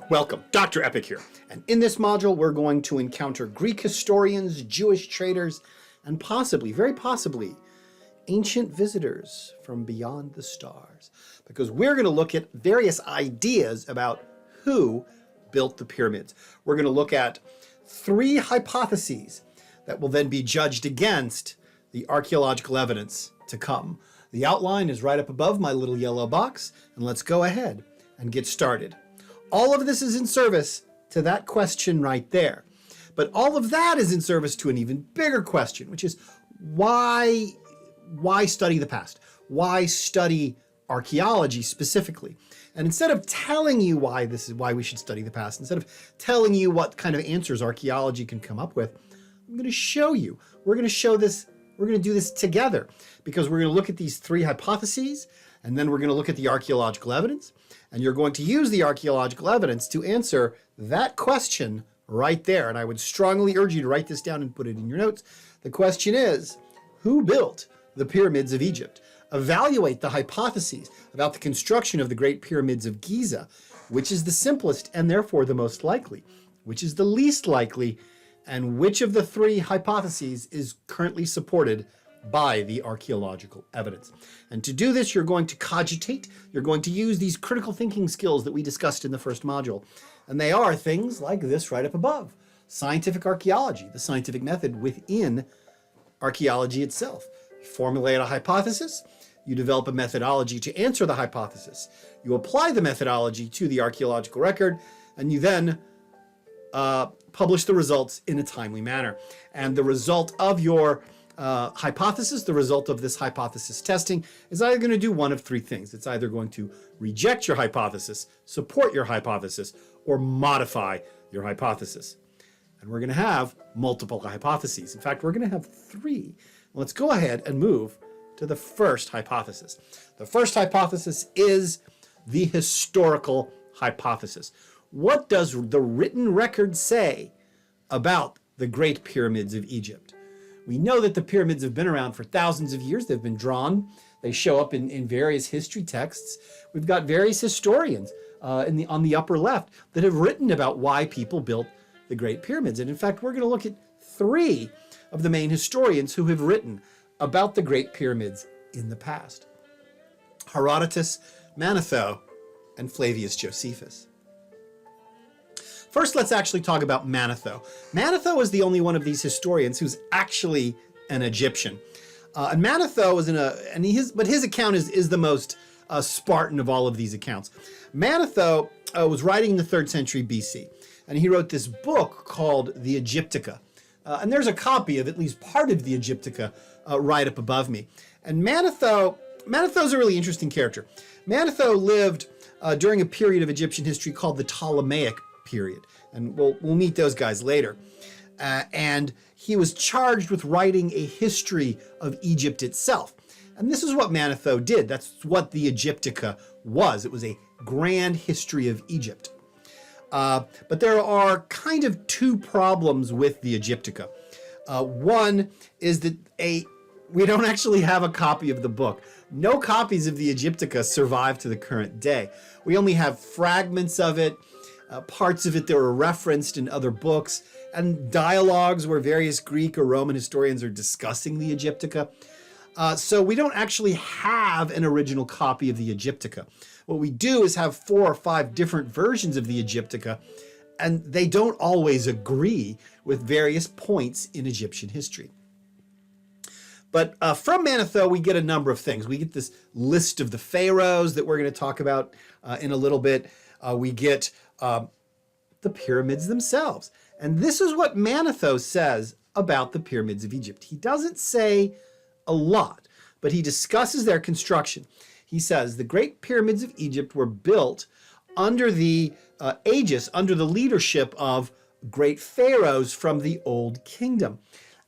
Welcome, Dr. Epic here, and in this module we're going to encounter Greek historians, Jewish traitors, and possibly, very possibly, ancient visitors from beyond the stars, because we're going to look at various ideas about who built the pyramids. We're going to look at 3 hypotheses that will then be judged against the archaeological evidence to come. The outline is right up above my little yellow box, and let's go ahead and get started. All of this is in service to that question right there. But all of that is in service to an even bigger question, which is why study the past? Why study archaeology specifically? And instead of telling you why we should study the past, instead of telling you what kind of answers archaeology can come up with, I'm going to show you. We're going to show this. We're going to do this together because we're going to look at these 3 hypotheses, and then we're going to look at the archaeological evidence. And you're going to use the archaeological evidence to answer that question right there. And I would strongly urge you to write this down and put it in your notes. The question is, who built the pyramids of Egypt? Evaluate the hypotheses about the construction of the Great Pyramids of Giza, which is the simplest and therefore the most likely, which is the least likely, and which of the 3 hypotheses is currently supported by the archaeological evidence. And to do this, you're going to cogitate, you're going to use these critical thinking skills that we discussed in the first module. And they are things like this right up above. Scientific archaeology, the scientific method within archaeology itself. You formulate a hypothesis, you develop a methodology to answer the hypothesis. You apply the methodology to the archaeological record, and you then publish the results in a timely manner. And the result of your hypothesis, the result of this hypothesis testing, is either going to do one of 3 things. It's either going to reject your hypothesis, support your hypothesis, or modify your hypothesis. And we're going to have multiple hypotheses. In fact, we're going to have 3. Let's go ahead and move to the first hypothesis. The first hypothesis is the historical hypothesis. What does the written record say about the Great Pyramids of Egypt? We know that the pyramids have been around for thousands of years. They've been drawn. They show up in various history texts. We've got various historians on the upper left that have written about why people built the Great Pyramids. And in fact, we're going to look at 3 of the main historians who have written about the Great Pyramids in the past: Herodotus, Manetho, and Flavius Josephus. First, let's actually talk about Manetho. Manetho is the only one of these historians who's actually an Egyptian. And Manetho was but his account is the most Spartan of all of these accounts. Manetho was writing in the 3rd century BC, and he wrote this book called the Egyptica. And there's a copy of at least part of the Egyptica right up above me. And Manetho's a really interesting character. Manetho lived during a period of Egyptian history called the Ptolemaic period, and we'll meet those guys later. And he was charged with writing a history of Egypt itself. And this is what Manetho did. That's what the Egyptica was. It was a grand history of Egypt. But there are kind of 2 problems with the Egyptica. One is that we don't actually have a copy of the book. No copies of the Egyptica survive to the current day. We only have fragments of it, parts of it that were referenced in other books, and dialogues where various Greek or Roman historians are discussing the Egyptica. So we don't actually have an original copy of the Egyptica. What we do is have 4 or 5 different versions of the Egyptica, and they don't always agree with various points in Egyptian history. But from Manetho, we get a number of things. We get this list of the pharaohs that we're going to talk about in a little bit. We get the pyramids themselves. And this is what Manetho says about the pyramids of Egypt. He doesn't say a lot, but he discusses their construction. He says the Great Pyramids of Egypt were built under the aegis, under the leadership of great pharaohs from the Old Kingdom.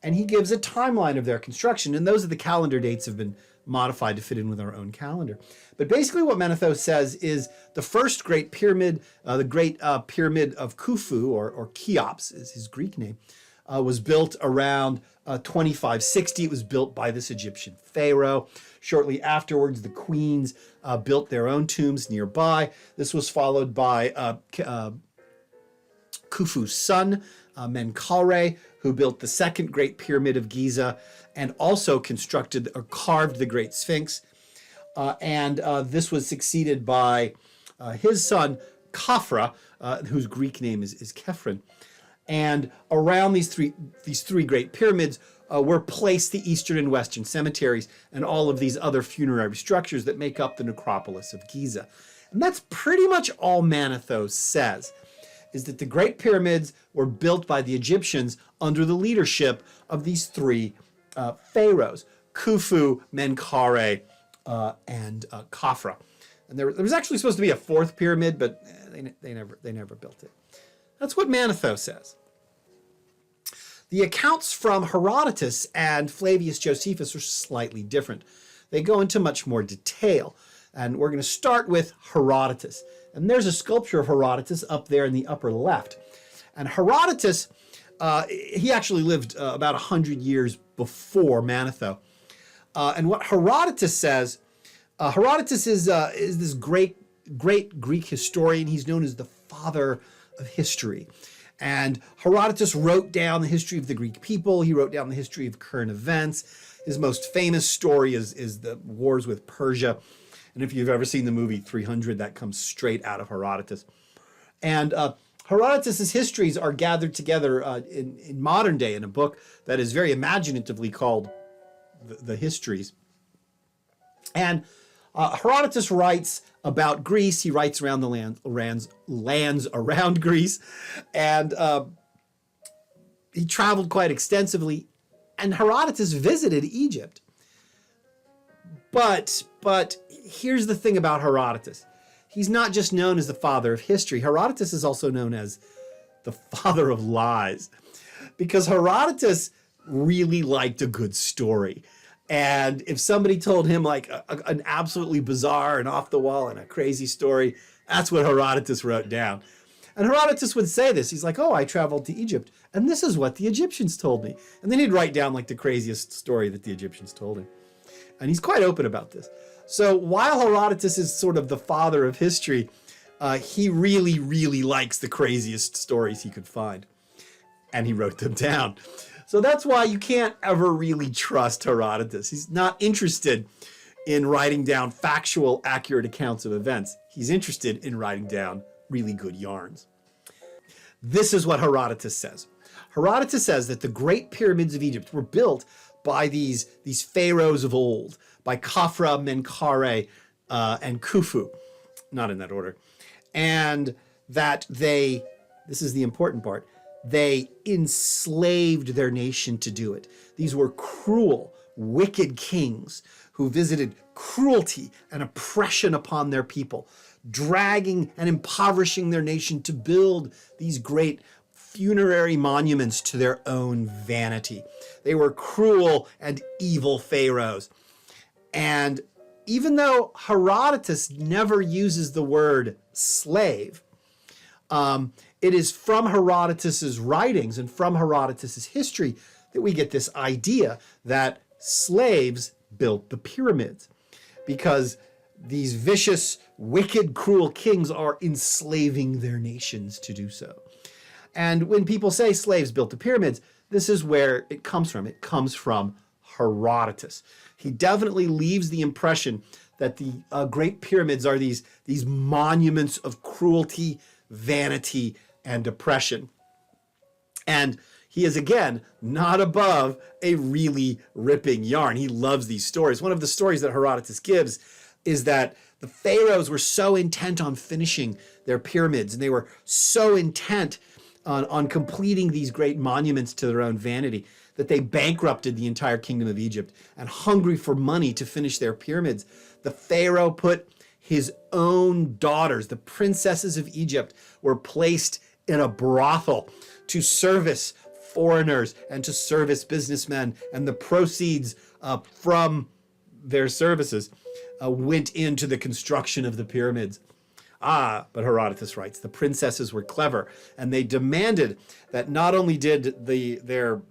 And he gives a timeline of their construction, and those are the calendar dates have been modified to fit in with our own calendar. But basically what Manetho says is the first great pyramid, the Great Pyramid of Khufu, or Cheops is his Greek name, was built around 2560. It was built by this Egyptian pharaoh. Shortly afterwards, the queens built their own tombs nearby. This was followed by Khufu's son, Menkaure, who built the second Great Pyramid of Giza and also constructed or carved the Great Sphinx. This was succeeded by his son, Khafra, whose Greek name is Khephren. And around these three great pyramids were placed the eastern and western cemeteries and all of these other funerary structures that make up the necropolis of Giza. And that's pretty much all Manetho says, is that the Great Pyramids were built by the Egyptians under the leadership of these three pharaohs, Khufu, Menkaure, and Khafra. And there was actually supposed to be a fourth pyramid, but they never built it. That's what Manetho says. The accounts from Herodotus and Flavius Josephus are slightly different. They go into much more detail. And we're going to start with Herodotus. And there's a sculpture of Herodotus up there in the upper left. And Herodotus, he actually lived about 100 years before Manetho. And what Herodotus says, Herodotus is this great Greek historian. He's known as the father of history. And Herodotus wrote down the history of the Greek people. He wrote down the history of current events. His most famous story is the wars with Persia. And if you've ever seen the movie 300, that comes straight out of Herodotus. And Herodotus's histories are gathered together in modern day in a book that is very imaginatively called The Histories. And Herodotus writes about Greece. He writes around the lands around Greece. And he traveled quite extensively. And Herodotus visited Egypt. But here's the thing about Herodotus. He's not just known as the father of history. Herodotus is also known as the father of lies, because Herodotus really liked a good story. And if somebody told him like an absolutely bizarre and off the wall and a crazy story, that's what Herodotus wrote down. And Herodotus would say this. He's like, oh, I traveled to Egypt, and this is what the Egyptians told me. And then he'd write down like the craziest story that the Egyptians told him. And he's quite open about this. So while Herodotus is sort of the father of history, he really, really likes the craziest stories he could find. And he wrote them down. So that's why you can't ever really trust Herodotus. He's not interested in writing down factual, accurate accounts of events. He's interested in writing down really good yarns. This is what Herodotus says. Herodotus says that the great pyramids of Egypt were built by these pharaohs of old, by Khafra, Menkaure, and Khufu, not in that order, and that this is the important part, they enslaved their nation to do it. These were cruel, wicked kings who visited cruelty and oppression upon their people, dragging and impoverishing their nation to build these great funerary monuments to their own vanity. They were cruel and evil pharaohs. And even though Herodotus never uses the word slave, it is from Herodotus's writings and from Herodotus's history that we get this idea that slaves built the pyramids, because these vicious, wicked, cruel kings are enslaving their nations to do so. And when people say slaves built the pyramids, this is where it comes from. It comes from Herodotus. He definitely leaves the impression that the Great Pyramids are these monuments of cruelty, vanity, and oppression. And he is, again, not above a really ripping yarn. He loves these stories. One of the stories that Herodotus gives is that the pharaohs were so intent on finishing their pyramids, and they were so intent on completing these great monuments to their own vanity, that they bankrupted the entire kingdom of Egypt. And hungry for money to finish their pyramids, the pharaoh put his own daughters, the princesses of Egypt, were placed in a brothel to service foreigners and to service businessmen, and the proceeds from their services went into the construction of the pyramids. But Herodotus writes, the princesses were clever, and they demanded that not only did their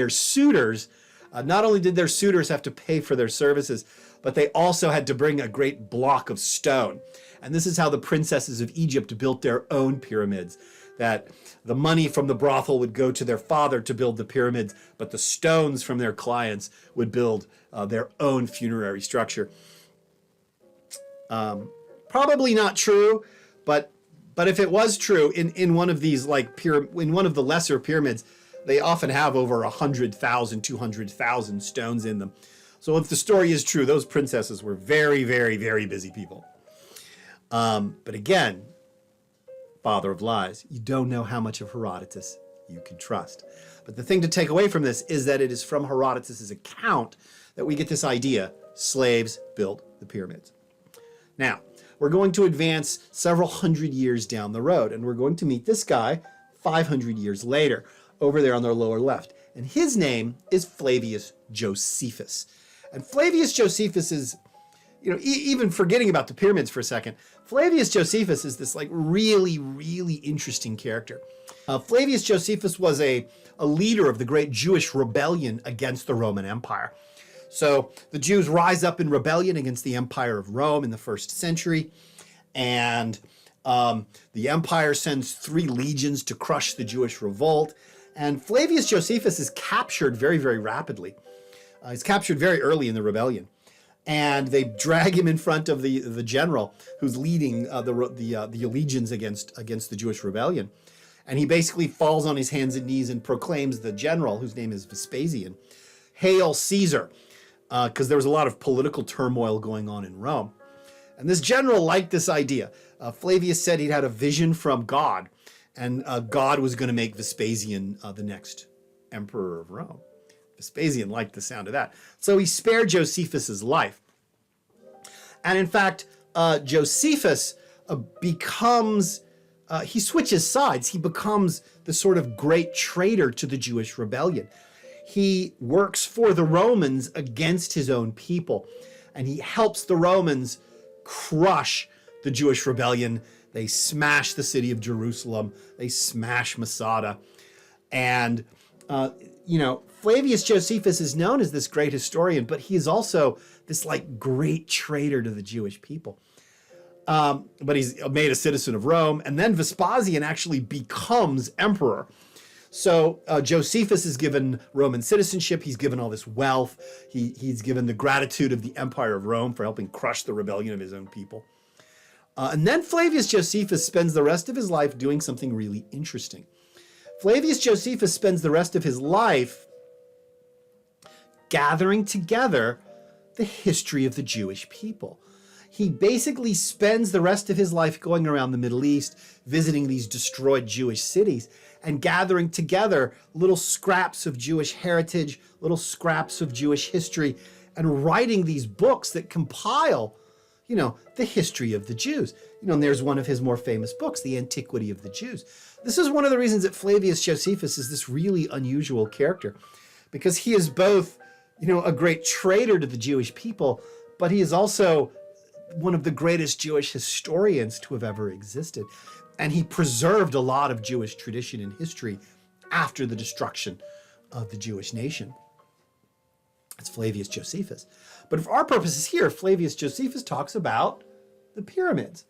suitors have to pay for their services, but they also had to bring a great block of stone. And this is how the princesses of Egypt built their own pyramids. That the money from the brothel would go to their father to build the pyramids, but the stones from their clients would build their own funerary structure. Probably not true, but if it was true, in one of these in one of the lesser pyramids, they often have over 100,000, 200,000 stones in them. So if the story is true, those princesses were very, very, very busy people. But again, father of lies, you don't know how much of Herodotus you can trust. But the thing to take away from this is that it is from Herodotus' account that we get this idea: slaves built the pyramids. Now, we're going to advance several hundred years down the road, and we're going to meet this guy 500 years later, over there on the lower left. And his name is Flavius Josephus. And Flavius Josephus is, even forgetting about the pyramids for a second, Flavius Josephus is this really, really interesting character. Flavius Josephus was a leader of the great Jewish rebellion against the Roman Empire. So the Jews rise up in rebellion against the Empire of Rome in the 1st century, and the empire sends 3 legions to crush the Jewish revolt. And Flavius Josephus is captured very, very rapidly. He's captured very early in the rebellion. And they drag him in front of the general who's leading the legions against the Jewish rebellion. And he basically falls on his hands and knees and proclaims the general, whose name is Vespasian, "Hail Caesar," because there was a lot of political turmoil going on in Rome. And this general liked this idea. Flavius said he'd had a vision from God, and God was going to make Vespasian the next emperor of Rome. Vespasian liked the sound of that. So he spared Josephus's life. And in fact, Josephus he switches sides. He becomes the sort of great traitor to the Jewish rebellion. He works for the Romans against his own people, and he helps the Romans crush the Jewish rebellion. They smash the city of Jerusalem. They smash Masada. And, Flavius Josephus is known as this great historian, but he is also this great traitor to the Jewish people. But he's made a citizen of Rome. And then Vespasian actually becomes emperor. So Josephus is given Roman citizenship. He's given all this wealth. He's given the gratitude of the Empire of Rome for helping crush the rebellion of his own people. And then Flavius Josephus spends the rest of his life doing something really interesting. Flavius Josephus spends the rest of his life gathering together the history of the Jewish people. He basically spends the rest of his life going around the Middle East, visiting these destroyed Jewish cities, and gathering together little scraps of Jewish heritage, little scraps of Jewish history, and writing these books that compile, the history of the Jews. And there's one of his more famous books, The Antiquity of the Jews. This is one of the reasons that Flavius Josephus is this really unusual character, because he is both, a great traitor to the Jewish people, but he is also one of the greatest Jewish historians to have ever existed. And he preserved a lot of Jewish tradition and history after the destruction of the Jewish nation. It's Flavius Josephus. But for our purposes here, Flavius Josephus talks about the pyramids.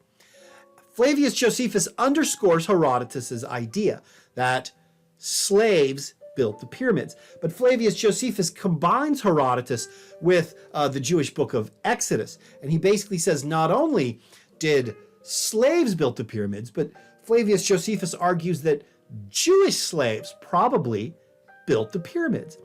Flavius Josephus underscores Herodotus' idea that slaves built the pyramids. But Flavius Josephus combines Herodotus with the Jewish book of Exodus. And he basically says not only did slaves build the pyramids, but Flavius Josephus argues that Jewish slaves probably built the pyramids.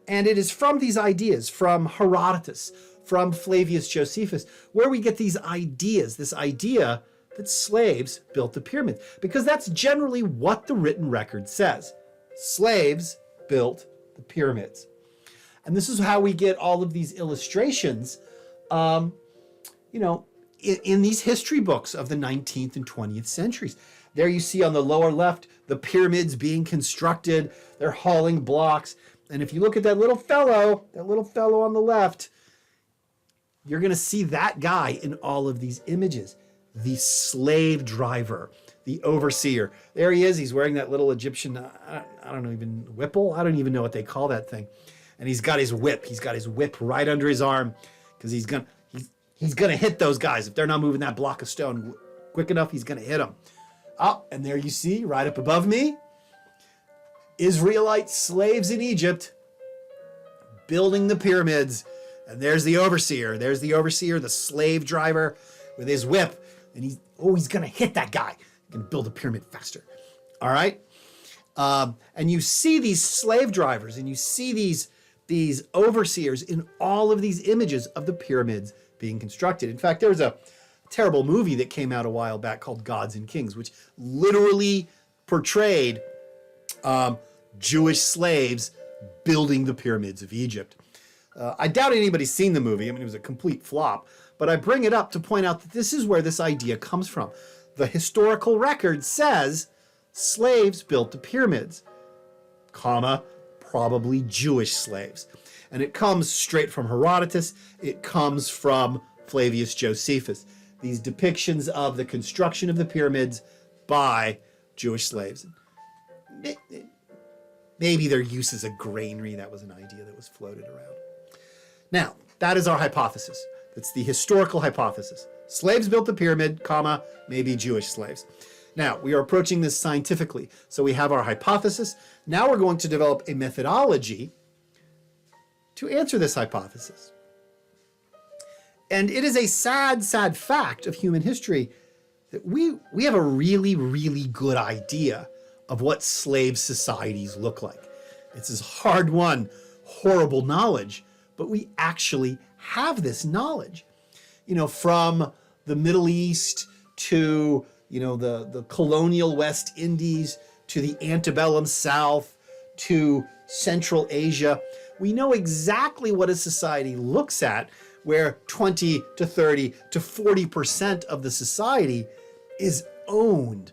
And it is from these ideas, from Herodotus, from Flavius Josephus, where we get these ideas, this idea that slaves built the pyramids, because that's generally what the written record says. Slaves built the pyramids. And this is how we get all of these illustrations, in these history books of the 19th and 20th centuries. There you see on the lower left, the pyramids being constructed. They're hauling blocks. And if you look at that little fellow on the left, you're going to see that guy in all of these images. The slave driver, the overseer. There he is. He's wearing that little Egyptian, I don't know, even whipple. I don't even know what they call that thing. And he's got his whip. He's got his whip right under his arm because He's going to hit those guys. If they're not moving that block of stone quick enough, he's going to hit them. Oh, and there you see, right up above me, Israelite slaves in Egypt building the pyramids. And there's the overseer. There's the overseer, the slave driver with his whip. And he's going to hit that guy. He's going to build a pyramid faster. All right? And you see these slave drivers and you see these overseers in all of these images of the pyramids being constructed. In fact, there was a terrible movie that came out a while back called Gods and Kings, which literally portrayed Jewish slaves building the pyramids of Egypt. I doubt anybody's seen the movie. I mean, it was a complete flop. But I bring it up to point out that this is where this idea comes from. The historical record says slaves built the pyramids, comma, probably Jewish slaves. And it comes straight from Herodotus. It comes from Flavius Josephus. These depictions of the construction of the pyramids by Jewish slaves. Maybe their use as a granary, that was an idea that was floated around. Now, that is our hypothesis. That's the historical hypothesis. Slaves built the pyramid, comma, maybe Jewish slaves. Now, we are approaching this scientifically. So we have our hypothesis. Now we're going to develop a methodology to answer this hypothesis. And it is a sad, sad fact of human history that we have a really, really good idea of what slave societies look like. It's this hard-won, horrible knowledge, but we actually have this knowledge. You know, from the Middle East to, you know, the colonial West Indies, to the antebellum South, to Central Asia. We know exactly what a society looks at, where 20 to 30 to 40% of the society is owned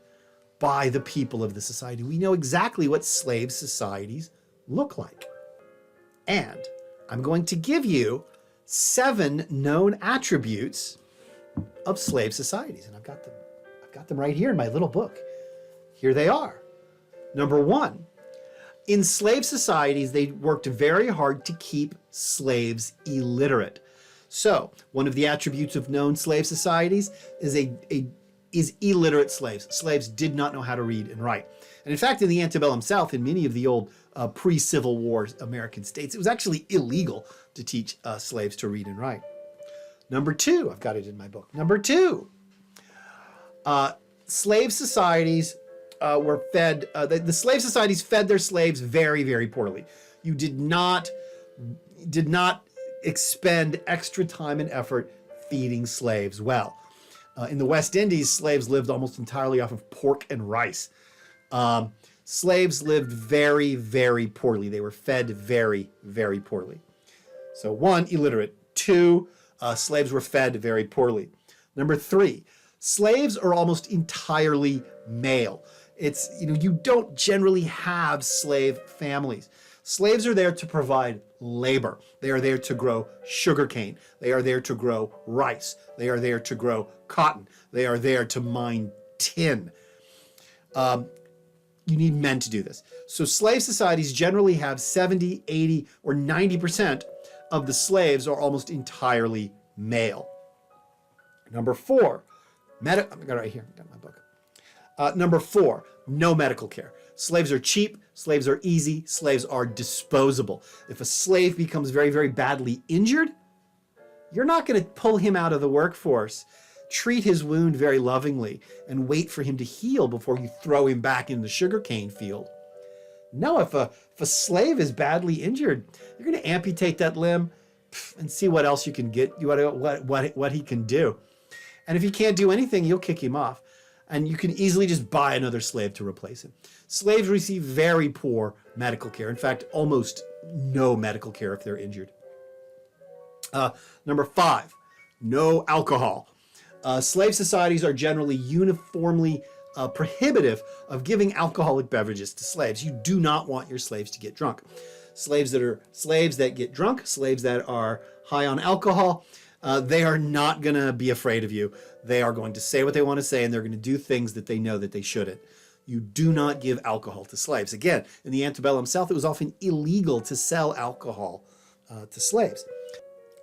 by the people of the society. We know exactly what slave societies look like. And I'm going to give you 7 known attributes of slave societies. And I've got them right here in my little book. Here they are. Number 1, in slave societies, they worked very hard to keep slaves illiterate. So one of the attributes of known slave societies is illiterate slaves. Slaves did not know how to read and write. And in fact, in the antebellum South, in many of the old pre-Civil War American states, it was actually illegal to teach slaves to read and write. Number 2, I've got it in my book. Number 2, slave societies were fed, the slave societies fed their slaves very, very poorly. You did not expend extra time and effort feeding slaves well. In the West Indies, slaves lived almost entirely off of pork and rice. Slaves lived very, very poorly. They were fed very, very poorly. So 1, illiterate. 2, slaves were fed very poorly. Number 3, slaves are almost entirely male. It's, you know, you don't generally have slave families. Slaves are there to provide labor. They are there to grow sugarcane. They are there to grow rice. They are there to grow cotton. They are there to mine tin. You need men to do this. So slave societies generally have 70, 80, or 90% of the slaves are almost entirely male. Number 4, I've got it right here, I've got my book. Number 4, no medical care. Slaves are cheap, slaves are easy, slaves are disposable. If a slave becomes very, very badly injured, you're not going to pull him out of the workforce, treat his wound very lovingly, and wait for him to heal before you throw him back in the sugarcane field. No, if a slave is badly injured, you're going to amputate that limb and see what else you can get, what he can do. And if he can't do anything, you'll kick him off. And you can easily just buy another slave to replace him. Slaves receive very poor medical care. In fact, almost no medical care if they're injured. Number 5, no alcohol. Slave societies are generally uniformly prohibitive of giving alcoholic beverages to slaves. You do not want your slaves to get drunk. Slaves that get drunk, slaves that are high on alcohol, they are not going to be afraid of you. They are going to say what they want to say, and they're going to do things that they know that they shouldn't. You do not give alcohol to slaves. Again, in the antebellum South, it was often illegal to sell alcohol to slaves.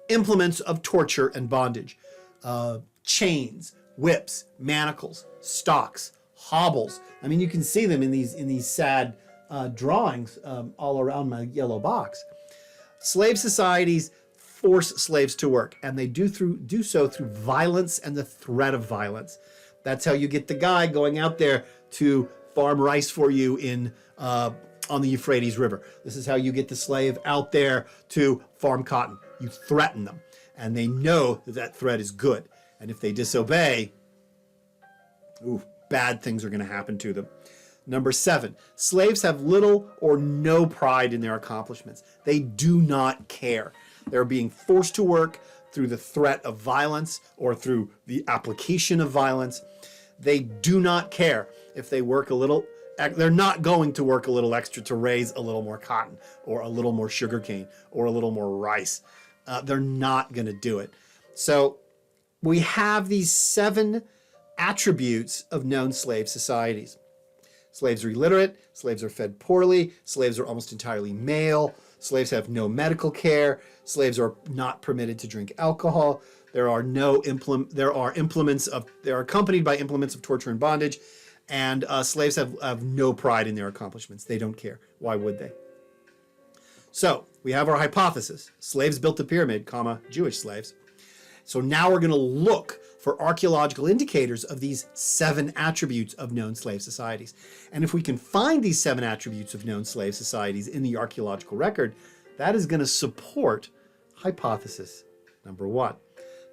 Implements of torture and bondage. chains, whips, manacles, stocks, hobbles. I mean, you can see them in these sad drawings all around my yellow box. Slave societies force slaves to work, and they do so through violence and the threat of violence. That's how you get the guy going out there to farm rice for you on the Euphrates River. This is how you get the slave out there to farm cotton. You threaten them, and they know that that threat is good. And if they disobey, bad things are going to happen to them. Number 7, slaves have little or no pride in their accomplishments. They do not care. They're being forced to work through the threat of violence or through the application of violence. They do not care if they work a little. They're not going to work a little extra to raise a little more cotton or a little more sugarcane or a little more rice. They're not going to do it. So we have these 7 attributes of known slave societies. Slaves are illiterate, slaves are fed poorly, slaves are almost entirely male, slaves have no medical care, slaves are not permitted to drink alcohol, they are accompanied by implements of torture and bondage, and slaves have no pride in their accomplishments. They don't care. Why would they? So we have our hypothesis. Slaves built the pyramid, Jewish slaves. So now we're going to look for archaeological indicators of these 7 attributes of known slave societies. And if we can find these 7 attributes of known slave societies in the archaeological record, that is going to support hypothesis number 1.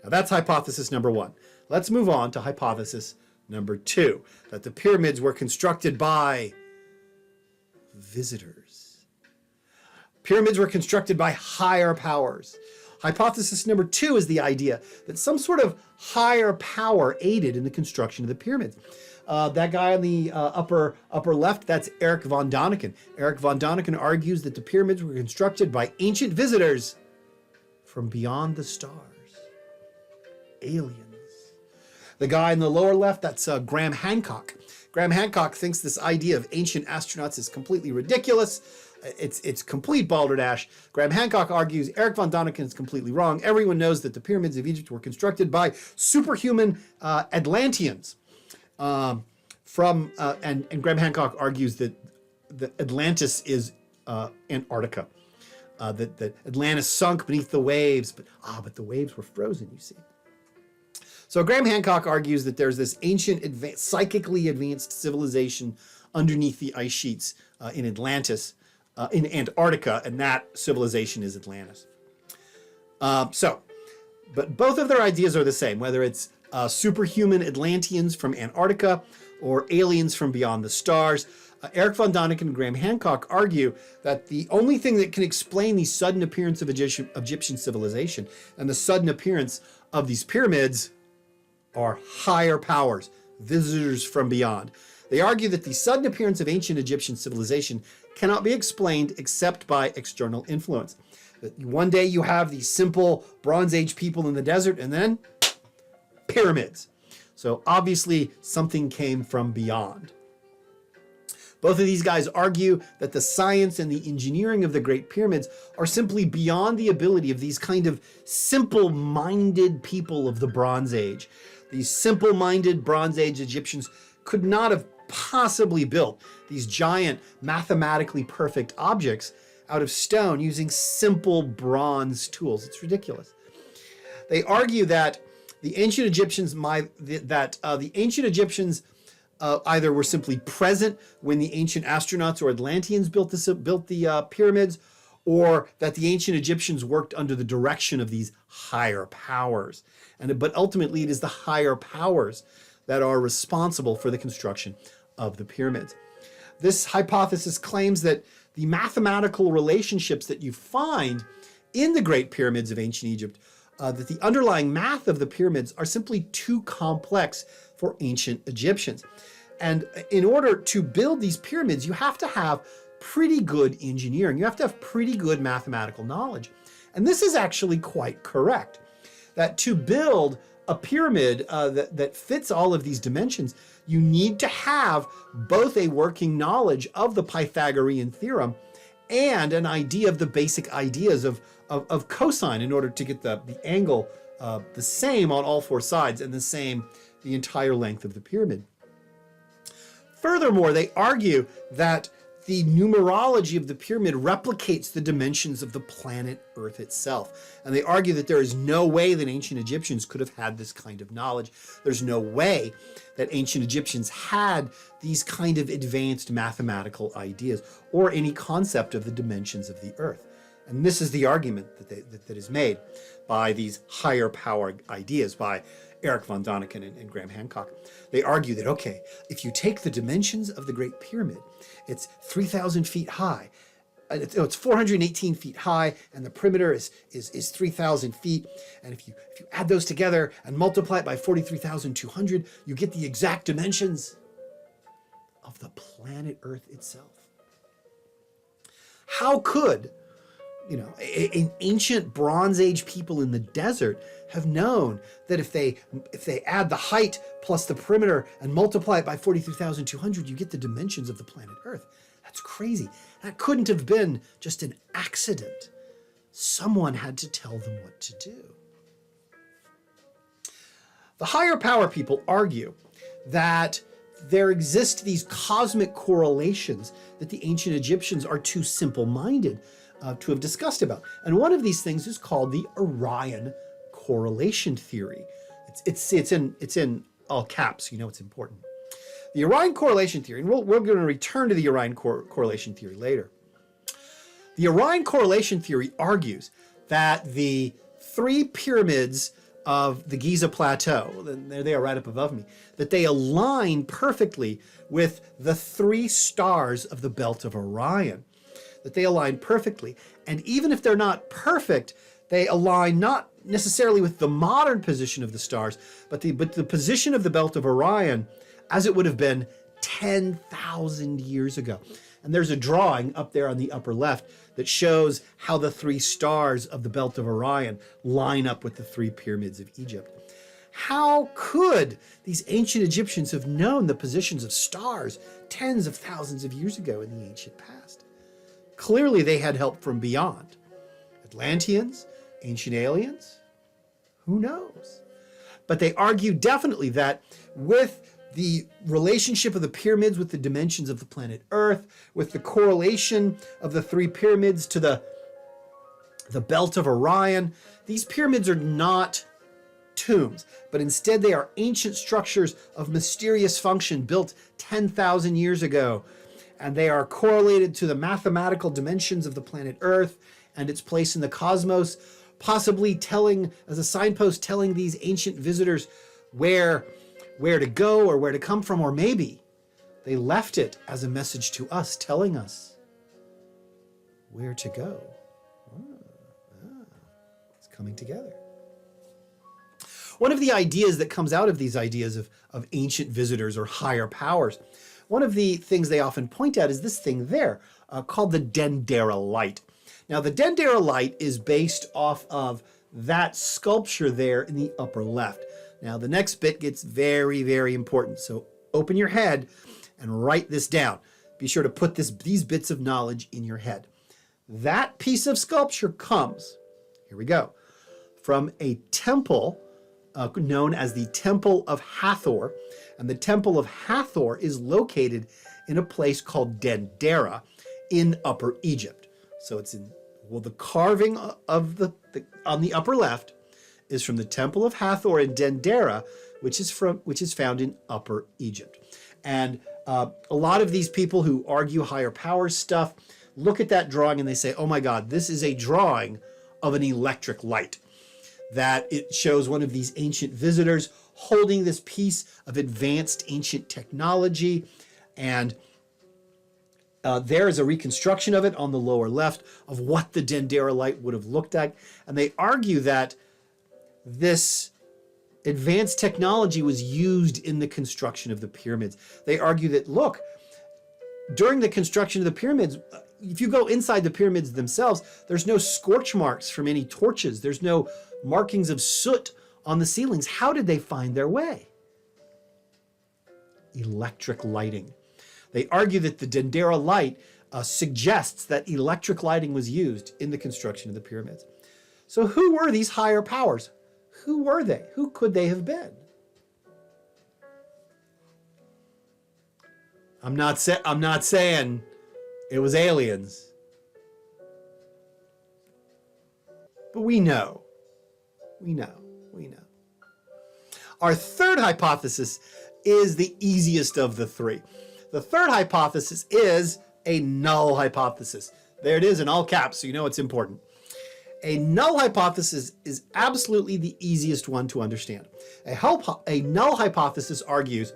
Now that's hypothesis number 1. Let's move on to hypothesis number 2, that the pyramids were constructed by visitors. Pyramids were constructed by higher powers. Hypothesis number 2 is the idea that some sort of higher power aided in the construction of the pyramids. That guy on the upper left, that's Eric von Daniken. Eric von Daniken argues that the pyramids were constructed by ancient visitors from beyond the stars. Aliens. The guy in the lower left, that's Graham Hancock. Graham Hancock thinks this idea of ancient astronauts is completely ridiculous. It's complete balderdash. Graham Hancock argues Eric von Daniken is completely wrong. Everyone knows that the pyramids of Egypt were constructed by superhuman Atlanteans. And Graham Hancock argues that Atlantis is Antarctica. That Atlantis sunk beneath the waves, but the waves were frozen, you see. So Graham Hancock argues that there's this ancient, psychically advanced civilization underneath the ice sheets in Atlantis, in Antarctica, and that civilization is Atlantis. But both of their ideas are the same, whether it's superhuman Atlanteans from Antarctica or aliens from beyond the stars. Eric von Daniken and Graham Hancock argue that the only thing that can explain the sudden appearance of Egyptian civilization and the sudden appearance of these pyramids are higher powers, visitors from beyond. They argue that the sudden appearance of ancient Egyptian civilization cannot be explained except by external influence. That one day you have these simple Bronze Age people in the desert, and then pyramids. So obviously something came from beyond. Both of these guys argue that the science and the engineering of the Great Pyramids are simply beyond the ability of these kind of simple-minded people of the Bronze Age. These simple-minded Bronze Age Egyptians could not have possibly built these giant, mathematically perfect objects out of stone using simple bronze tools. It's ridiculous. They argue that the ancient Egyptians either were simply present when the ancient astronauts or Atlanteans built the pyramids, or that the ancient Egyptians worked under the direction of these higher powers. But ultimately, it is the higher powers that are responsible for the construction of the pyramids. This hypothesis claims that the mathematical relationships that you find in the Great Pyramids of ancient Egypt, that the underlying math of the pyramids are simply too complex for ancient Egyptians. And in order to build these pyramids, you have to have pretty good engineering. You have to have pretty good mathematical knowledge. And this is actually quite correct. That to build a pyramid that fits all of these dimensions, you need to have both a working knowledge of the Pythagorean theorem and an idea of the basic ideas of cosine in order to get the angle the same on all four sides and the same the entire length of the pyramid. Furthermore, they argue that the numerology of the pyramid replicates the dimensions of the planet Earth itself. And they argue that there is no way that ancient Egyptians could have had this kind of knowledge. There's no way that ancient Egyptians had these kind of advanced mathematical ideas or any concept of the dimensions of the Earth. And this is the argument that is made by these higher power ideas by Eric von Däniken and Graham Hancock. They argue that, okay, if you take the dimensions of the Great Pyramid, it's 3,000 feet high. It's 418 feet high, and the perimeter is 3,000 feet. And if you add those together and multiply it by 43,200, you get the exact dimensions of the planet Earth itself. How could an ancient Bronze Age people in the desert have known that if they add the height plus the perimeter and multiply it by 43,200, you get the dimensions of the planet Earth? That's crazy. That couldn't have been just an accident. Someone had to tell them what to do. The higher power people argue that there exist these cosmic correlations that the ancient Egyptians are too simple-minded to have discussed about. And one of these things is called the Orion correlation theory. It's in all caps, it's important. The Orion correlation theory, and we're going to return to the Orion correlation theory later. The Orion correlation theory argues that the three pyramids of the Giza Plateau, there they are right up above me, that they align perfectly with the three stars of the belt of Orion. That they align perfectly. And even if they're not perfect, they align not necessarily with the modern position of the stars, but the position of the belt of Orion as it would have been 10,000 years ago. And there's a drawing up there on the upper left that shows how the three stars of the belt of Orion line up with the three pyramids of Egypt. How could these ancient Egyptians have known the positions of stars tens of thousands of years ago in the ancient past? Clearly, they had help from beyond. Atlanteans, ancient aliens, who knows? But they argue definitely that with the relationship of the pyramids with the dimensions of the planet Earth, with the correlation of the three pyramids to the belt of Orion, these pyramids are not tombs, but instead they are ancient structures of mysterious function built 10,000 years ago. And they are correlated to the mathematical dimensions of the planet Earth and its place in the cosmos, possibly as a signpost telling these ancient visitors where to go or where to come from, or maybe they left it as a message to us, telling us where to go. It's coming together. One of the ideas that comes out of these ideas of ancient visitors or higher powers, one of the things they often point at is this thing there called the Dendera Light. Now, the Dendera Light is based off of that sculpture there in the upper left. Now, the next bit gets very, very important. So open your head and write this down. Be sure to put these bits of knowledge in your head. That piece of sculpture comes, here we go, from a temple known as the Temple of Hathor. And the Temple of Hathor is located in a place called Dendera in Upper Egypt. So it's the carving of on the upper left is from the Temple of Hathor in Dendera, which is found in Upper Egypt. And a lot of these people who argue higher power stuff look at that drawing and they say, oh my God, this is a drawing of an electric light. That it shows one of these ancient visitors holding this piece of advanced ancient technology. And there is a reconstruction of it on the lower left of what the Dendera Light would have looked like. And they argue that this advanced technology was used in the construction of the pyramids. They argue that, look, during the construction of the pyramids, if you go inside the pyramids themselves, there's no scorch marks from any torches. There's no markings of soot on the ceilings. How did they find their way? Electric lighting. They argue that the Dendera Light suggests that electric lighting was used in the construction of the pyramids. So who were these higher powers? Who were they? Who could they have been? I'm not saying it was aliens. But we know. Our third hypothesis is the easiest of the three. The third hypothesis is a null hypothesis. There it is in all caps, so you know it's important. A null hypothesis is absolutely the easiest one to understand. A null hypothesis argues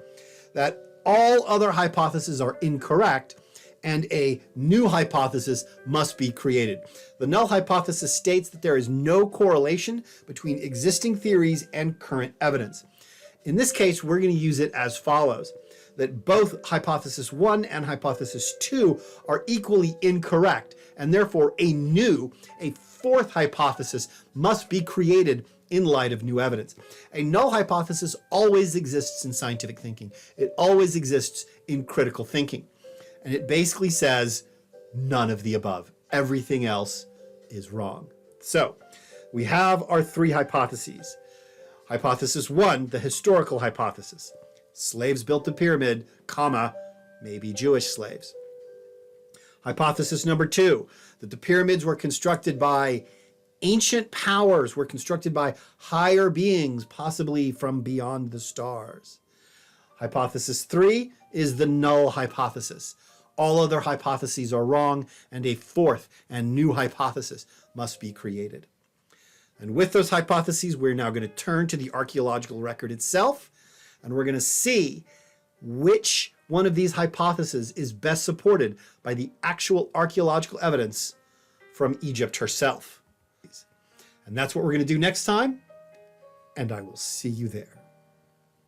that all other hypotheses are incorrect and a new hypothesis must be created. The null hypothesis states that there is no correlation between existing theories and current evidence. In this case, we're going to use it as follows: that both hypothesis 1 and hypothesis 2 are equally incorrect, and therefore a fourth hypothesis must be created in light of new evidence. A null hypothesis always exists in scientific thinking. It always exists in critical thinking. And it basically says none of the above. Everything else is wrong. So we have our three hypotheses. Hypothesis 1, the historical hypothesis. Slaves built the pyramid, maybe Jewish slaves. Hypothesis number 2, that the pyramids were constructed by ancient powers, were constructed by higher beings, possibly from beyond the stars. Hypothesis 3 is the null hypothesis. All other hypotheses are wrong, and a fourth and new hypothesis must be created. And with those hypotheses, we're now going to turn to the archaeological record itself, and we're going to see which one of these hypotheses is best supported by the actual archaeological evidence from Egypt herself. And that's what we're going to do next time, and I will see you there.